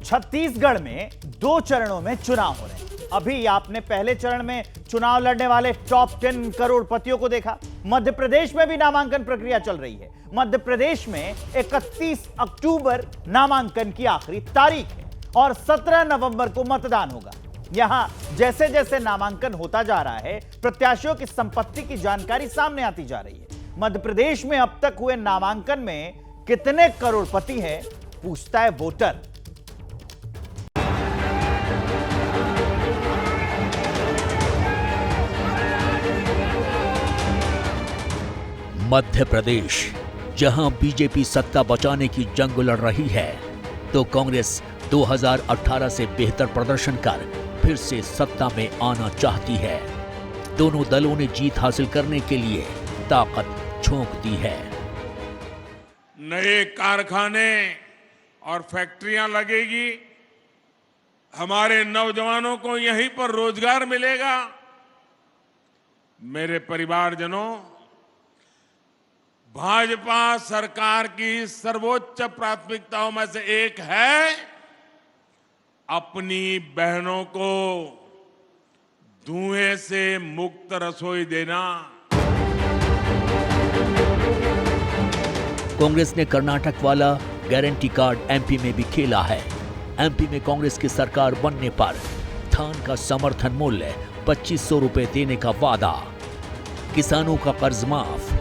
छत्तीसगढ़ में 2 चरणों में चुनाव हो रहे हैं। अभी आपने पहले चरण में चुनाव लड़ने वाले टॉप 10 करोड़पतियों को देखा। मध्य प्रदेश में भी नामांकन प्रक्रिया चल रही है। मध्य प्रदेश में 31 अक्टूबर नामांकन की आखिरी तारीख है और 17 नवंबर को मतदान होगा। यहां जैसे जैसे नामांकन होता जा रहा है, प्रत्याशियों की संपत्ति की जानकारी सामने आती जा रही है। मध्य प्रदेश में अब तक हुए नामांकन में कितने करोड़पति हैं, पूछता है वोटर। मध्य प्रदेश, जहां बीजेपी सत्ता बचाने की जंग लड़ रही है, तो कांग्रेस 2018 से बेहतर प्रदर्शन कर फिर से सत्ता में आना चाहती है। दोनों दलों ने जीत हासिल करने के लिए ताकत झोंक दी है। नए कारखाने और फैक्ट्रियां लगेगी, हमारे नौजवानों को यहीं पर रोजगार मिलेगा। मेरे परिवारजनों, भाजपा सरकार की सर्वोच्च प्राथमिकताओं में से एक है अपनी बहनों को धुएं से मुक्त रसोई देना। कांग्रेस ने कर्नाटक वाला गारंटी कार्ड एमपी में भी खेला है। एमपी में कांग्रेस की सरकार बनने पर धान का समर्थन मूल्य 2500 रुपए देने का वादा, किसानों का कर्ज माफ,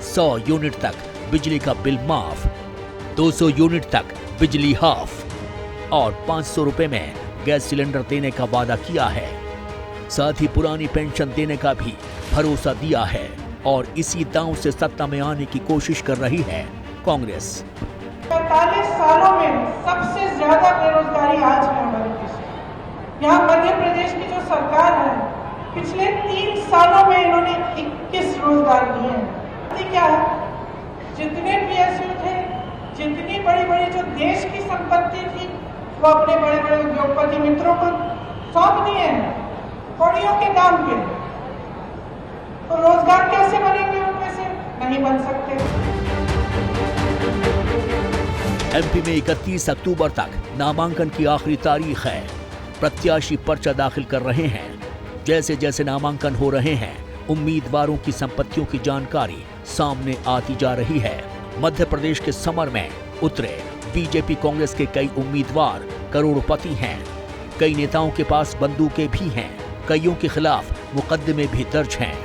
100 यूनिट तक बिजली का बिल माफ, 200 यूनिट तक बिजली हाफ और 500 रुपए में गैस सिलेंडर देने का वादा किया है। साथ ही पुरानी पेंशन देने का भी भरोसा दिया है और इसी दांव से सत्ता में आने की कोशिश कर रही है कांग्रेस। 45 सालों में सबसे ज्यादा बेरोजगारी आज है हमारे देश में। यहाँ मध्य प्रदेश की जो सरकार है, पिछले 3 सालों में इन्होंने 21 रोजगार दिए हैं। क्या है, जितने पीएसयू थे, जितनी बड़ी बड़ी जो देश की संपत्ति थी, वो अपने बड़े बड़े उद्योगपति मित्रों को सौंप दिए हैं कौड़ियों के दाम पे। तो रोजगार कैसे बनेंगे उनमें से? नहीं बन सकते। एमपी में 31 अक्टूबर तक नामांकन की आखिरी तारीख है। प्रत्याशी पर्चा दाखिल कर रहे हैं। जैसे जैसे नामांकन हो रहे हैं, उम्मीदवारों की संपत्तियों की जानकारी सामने आती जा रही है। मध्य प्रदेश के समर में उतरे बीजेपी कांग्रेस के कई उम्मीदवार करोड़पति हैं। कई नेताओं के पास बंदूकें भी हैं। कईयों के खिलाफ मुकदमे भी दर्ज हैं।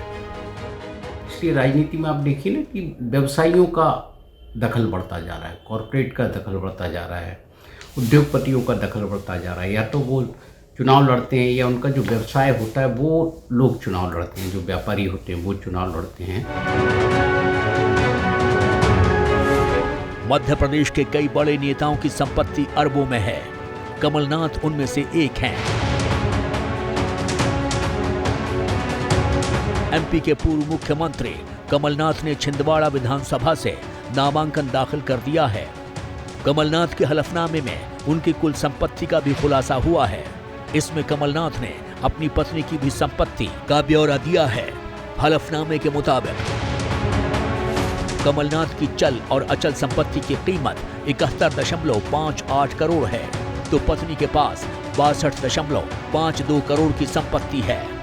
इसलिए राजनीति में आप देखिए ना कि व्यवसायियों का दखल बढ़ता जा रहा है, कॉरपोरेट का दखल बढ़ता जा रहा है, उद्योगपतियों का दखल बढ़ता जा रहा है। या तो वो चुनाव लड़ते हैं या उनका जो व्यवसाय होता है वो लोग चुनाव लड़ते हैं, जो व्यापारी होते हैं वो चुनाव लड़ते हैं। मध्य प्रदेश के कई बड़े नेताओं की संपत्ति अरबों में है। कमलनाथ उनमें से एक हैं। एमपी के पूर्व मुख्यमंत्री कमलनाथ ने छिंदवाड़ा विधानसभा से नामांकन दाखिल कर दिया है। कमलनाथ के हलफनामे में उनकी कुल संपत्ति का भी खुलासा हुआ है। इसमें कमलनाथ ने अपनी पत्नी की भी संपत्ति का ब्यौरा दिया है। हलफनामे के मुताबिक कमलनाथ की चल और अचल संपत्ति की कीमत 71.58 करोड़ है, तो पत्नी के पास 62.52 करोड़ की संपत्ति है।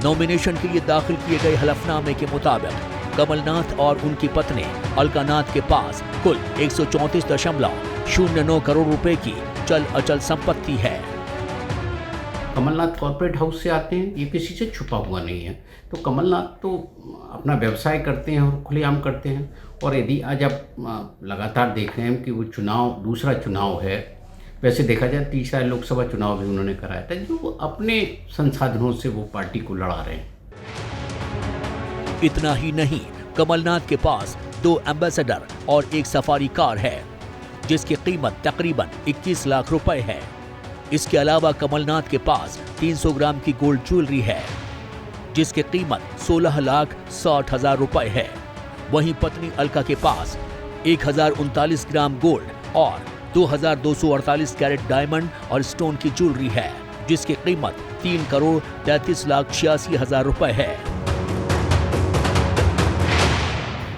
नॉमिनेशन के लिए दाखिल किए गए हलफनामे के मुताबिक कमलनाथ और उनकी पत्नी अलकानाथ के पास कुल 134.09 करोड़ रुपए की चल अचल संपत्ति है। कमलनाथ कॉर्पोरेट हाउस से आते हैं, ये किसी से छुपा हुआ नहीं है। तो कमलनाथ तो अपना व्यवसाय करते हैं और खुलेआम करते हैं। और यदि आज आप लगातार देख रहे हैं कि वो चुनाव दूसरा चुनाव है, वैसे देखा जाए तीसरा लोकसभा चुनाव भी उन्होंने कराया था, जो अपने संसाधनों से वो पार्टी को लड़ा रहे हैं। इतना ही नहीं, कमलनाथ के पास 2 एम्बेसडर और एक सफारी कार है, जिसकी कीमत तकरीबन 21 लाख रुपए है। इसके अलावा कमलनाथ के पास 300 ग्राम की गोल्ड ज्वेलरी है, जिसकी कीमत 16,60,000 रुपए है। वहीं पत्नी अलका के पास 1039 ग्राम गोल्ड और 2248 कैरेट डायमंड और स्टोन की ज्वेलरी है, जिसकी कीमत 3,33,86,000 रुपए है।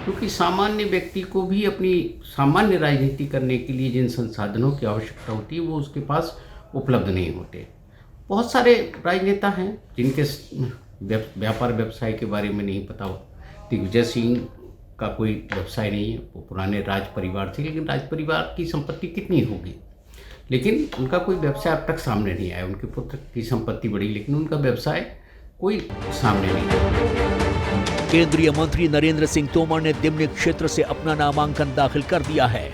तो क्योंकि सामान्य व्यक्ति को भी अपनी सामान्य राजनीति करने के लिए जिन संसाधनों की आवश्यकता होती है वो उसके पास उपलब्ध नहीं होते। बहुत सारे राजनेता हैं जिनके व्यापार व्यवसाय के बारे में नहीं पता हो। दिग्विजय सिंह का कोई व्यवसाय नहीं है, वो पुराने राज परिवार थे, लेकिन राज परिवार की संपत्ति कितनी होगी, लेकिन उनका कोई व्यवसाय अब तक सामने नहीं आया। उनके पुत्र की संपत्ति बढ़ी, लेकिन उनका व्यवसाय कोई सामने नहीं आया। केंद्रीय मंत्री नरेंद्र सिंह तोमर ने दिमनी क्षेत्र से अपना नामांकन दाखिल कर दिया है।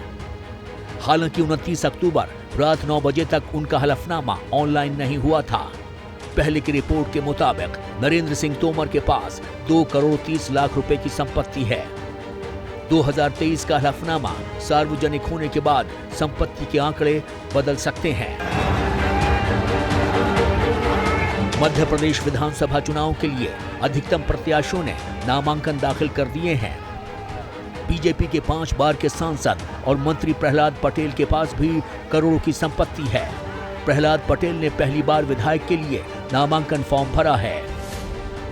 हालांकि 29 अक्टूबर रात 9 बजे तक उनका हलफनामा ऑनलाइन नहीं हुआ था। पहले की रिपोर्ट के मुताबिक नरेंद्र सिंह तोमर के पास 2 करोड़ 30 लाख रुपए की संपत्ति है। 2023 का हलफनामा सार्वजनिक होने के बाद संपत्ति के आंकड़े बदल सकते हैं। मध्य प्रदेश विधानसभा चुनाव के लिए अधिकतम प्रत्याशियों ने नामांकन दाखिल कर दिए हैं। बीजेपी के 5 बार के सांसद और मंत्री प्रहलाद पटेल के पास भी करोड़ों की संपत्ति है। प्रहलाद पटेल ने पहली बार विधायक के लिए नामांकन फॉर्म भरा है।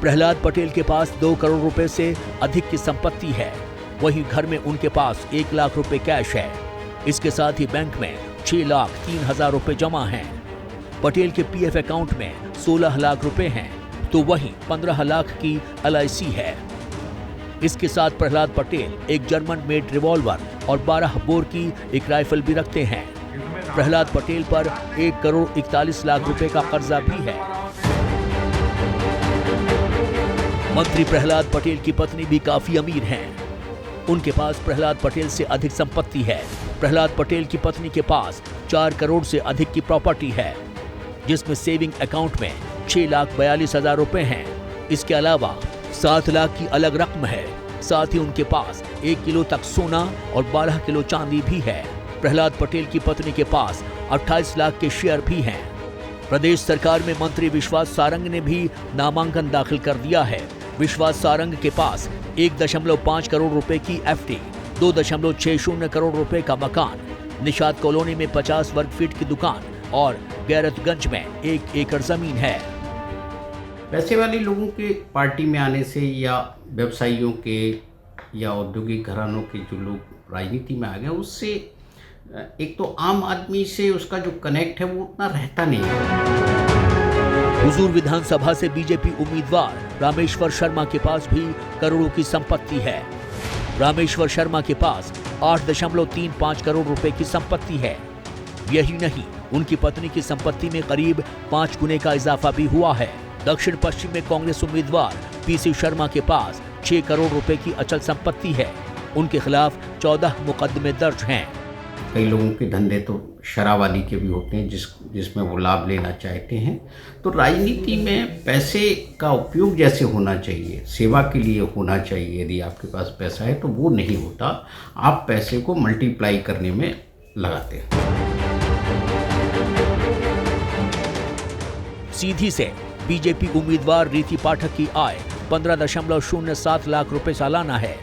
प्रहलाद पटेल के पास 2 करोड़ रुपए से अधिक की संपत्ति है। वहीं घर में उनके पास 1 लाख रुपए कैश है। इसके साथ ही बैंक में 6,03,000 रुपए जमा हैं। पटेल के पीएफ अकाउंट में 16 लाख रुपए हैं, तो वहीं 15 लाख की LIC है। इसके साथ प्रहलाद पटेल एक जर्मन मेड रिवॉल्वर और 12 बोर की एक राइफल भी रखते हैं। प्रहलाद पटेल पर 1 करोड़ 41 लाख रुपए का कर्जा भी है। मंत्री प्रहलाद पटेल की पत्नी भी काफी अमीर हैं। उनके पास प्रहलाद पटेल से अधिक संपत्ति है। प्रहलाद पटेल की पत्नी के पास 4 करोड़ से अधिक की प्रॉपर्टी है, जिसमें सेविंग अकाउंट में 6,42,000 रुपए हैं। इसके अलावा 7 लाख की अलग रकम है। साथ ही उनके पास 1 किलो तक सोना और 12 किलो चांदी भी है। प्रहलाद पटेल की पत्नी के पास 28 लाख के शेयर भी हैं। प्रदेश सरकार में मंत्री विश्वास सारंग ने भी नामांकन दाखिल कर दिया है। विश्वास सारंग के पास 1.5 करोड़ रुपए की FD, 2.60 करोड़ रुपए का मकान, निषाद कॉलोनी में 50 वर्ग फीट की दुकान और गैरतगंज में 1 एकड़ जमीन है। पैसे वाले लोगों के पार्टी में आने से या व्यवसायियों के या औद्योगिक घरानों के जो लोग राजनीति में आ गए, उससे एक तो आम आदमी से उसका जो कनेक्ट है वो उतना रहता नहीं है। हुजूर विधानसभा से बीजेपी उम्मीदवार रामेश्वर शर्मा के पास भी करोड़ों की संपत्ति है। रामेश्वर शर्मा के पास 8.35 करोड़ रुपए की संपत्ति है। यही नहीं, उनकी पत्नी की संपत्ति में करीब 5 गुने का इजाफा भी हुआ है। दक्षिण पश्चिम में कांग्रेस उम्मीदवार PC शर्मा के पास 6 करोड़ रुपए की अचल संपत्ति है। उनके खिलाफ 14 मुकदमे दर्ज हैं। कई लोगों के धंधे तो शराब के भी होते हैं जिसमें वो लाभ लेना चाहते हैं। तो राजनीति में पैसे का उपयोग जैसे होना चाहिए, सेवा के लिए होना चाहिए। यदि आपके पास पैसा है तो वो नहीं होता, आप पैसे को मल्टीप्लाई करने में लगाते हैं। सीधी से बीजेपी उम्मीदवार रीति पाठक की आय 15.07 लाख रुपए सालाना है।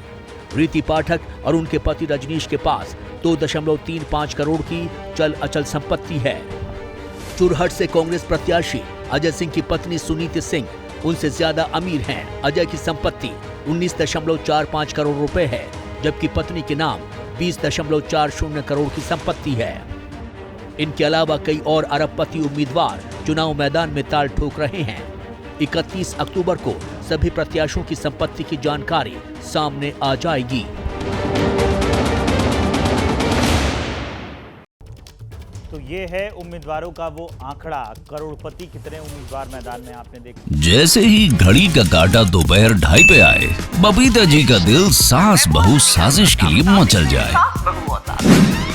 रीति पाठक और उनके पति रजनीश के पास 2.35 करोड़ की चल अचल संपत्ति है। चुरहट से कांग्रेस प्रत्याशी अजय सिंह की पत्नी सुनीति सिंह उनसे ज्यादा अमीर हैं। अजय की संपत्ति 19.45 करोड़ रुपए है, जबकि पत्नी के नाम 20.40 करोड़ की संपत्ति है। इनके अलावा कई और अरबपति उम्मीदवार चुनाव मैदान में ताल ठोक रहे हैं। 31 अक्टूबर को सभी प्रत्याशियों की संपत्ति की जानकारी सामने आ जाएगी। तो ये है उम्मीदवारों का वो आंकड़ा, करोड़पति कितने उम्मीदवार मैदान में आपने देखा। जैसे ही घड़ी का काटा दोपहर 2:30 पे आए, बबीता जी का दिल सास बहू साजिश के लिए मचल जाए।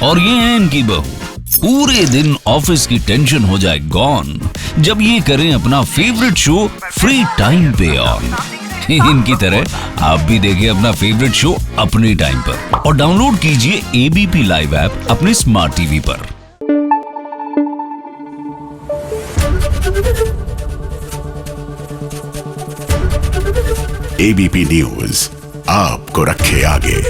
और ये है इनकी बहू, पूरे दिन ऑफिस की टेंशन हो जाए गॉन जब ये करें अपना फेवरेट शो फ्री टाइम पे ऑन। इनकी तरह आप भी देखिए अपना फेवरेट शो अपने टाइम पर और डाउनलोड कीजिए ABP लाइव ऐप अपने स्मार्ट टीवी पर। ABP न्यूज आपको रखे आगे।